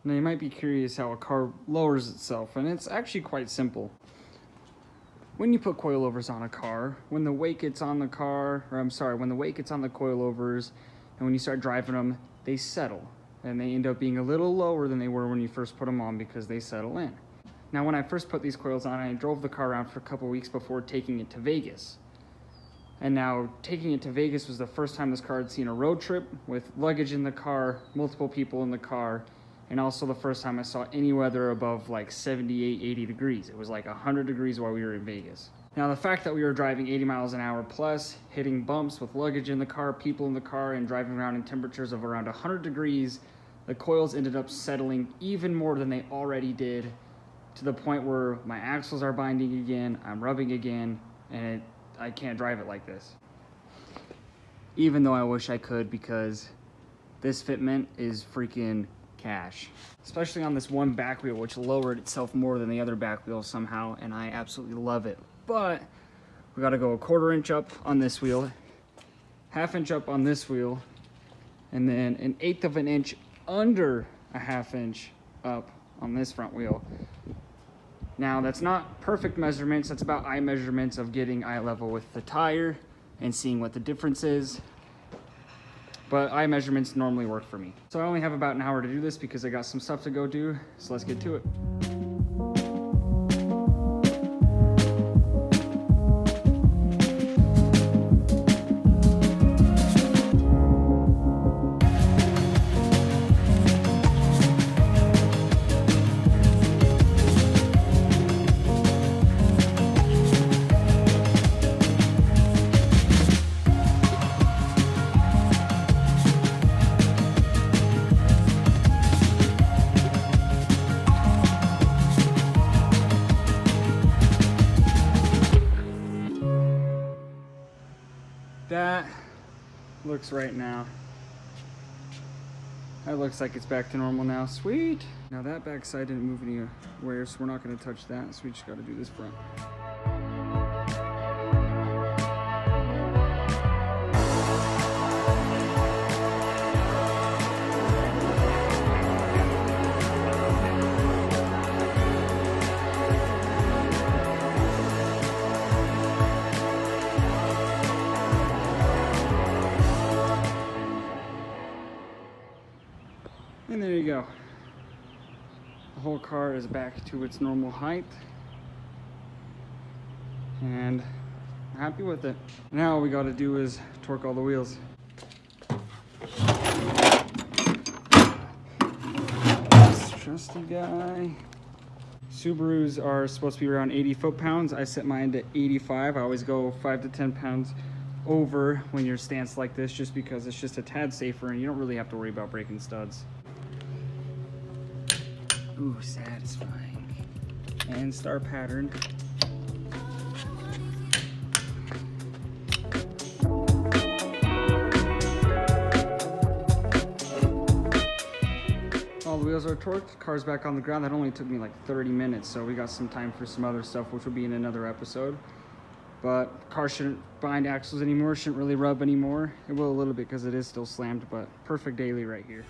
Now you might be curious how a car lowers itself, and it's actually quite simple. When you put coilovers on a car, when the weight gets on the car, when the weight gets on the coilovers, and when you start driving them, they settle. And they end up being a little lower than they were when you first put them on because they settle in. Now when I first put these coils on, I drove the car around for a couple weeks before taking it to Vegas. And now taking it to Vegas was the first time this car had seen a road trip with luggage in the car, multiple people in the car, and also the first time I saw any weather above like 78, 80 degrees. It was like 100 degrees while we were in Vegas. Now the fact that we were driving 80 miles an hour plus, hitting bumps with luggage in the car, people in the car, and driving around in temperatures of around 100 degrees, the coils ended up settling even more than they already did, to the point where my axles are binding again, I'm rubbing again, and I can't drive it like this. Even though I wish I could, because this fitment is freaking cash. Especially on this one back wheel, which lowered itself more than the other back wheel somehow, and I absolutely love it. But we gotta go 1/4 inch up on this wheel, 1/2 inch up on this wheel, and then 1/8 of an inch under a 1/2 inch up on this front wheel. Now that's not perfect measurements, that's about eye measurements of getting eye level with the tire and seeing what the difference is. But eye measurements normally work for me. So I only have about an hour to do this because I got some stuff to go do, so let's get to it. That looks right now. That looks like it's back to normal now. Sweet. Now that backside didn't move anywhere, so we're not going to touch that. So we just got to do this front. And there you go. The whole car is back to its normal height. And I'm happy with it. Now all we gotta do is torque all the wheels. This trusty guy. Subarus are supposed to be around 80 foot-pounds. I set mine to 85. I always go 5 to 10 pounds over when you're stanced like this, just because it's just a tad safer and you don't really have to worry about breaking studs. Ooh, satisfying. And star pattern. All the wheels are torqued, car's back on the ground. That only took me like 30 minutes, so we got some time for some other stuff, which will be in another episode. But the car shouldn't bind axles anymore, shouldn't really rub anymore. It will a little bit because it is still slammed, but perfect daily right here.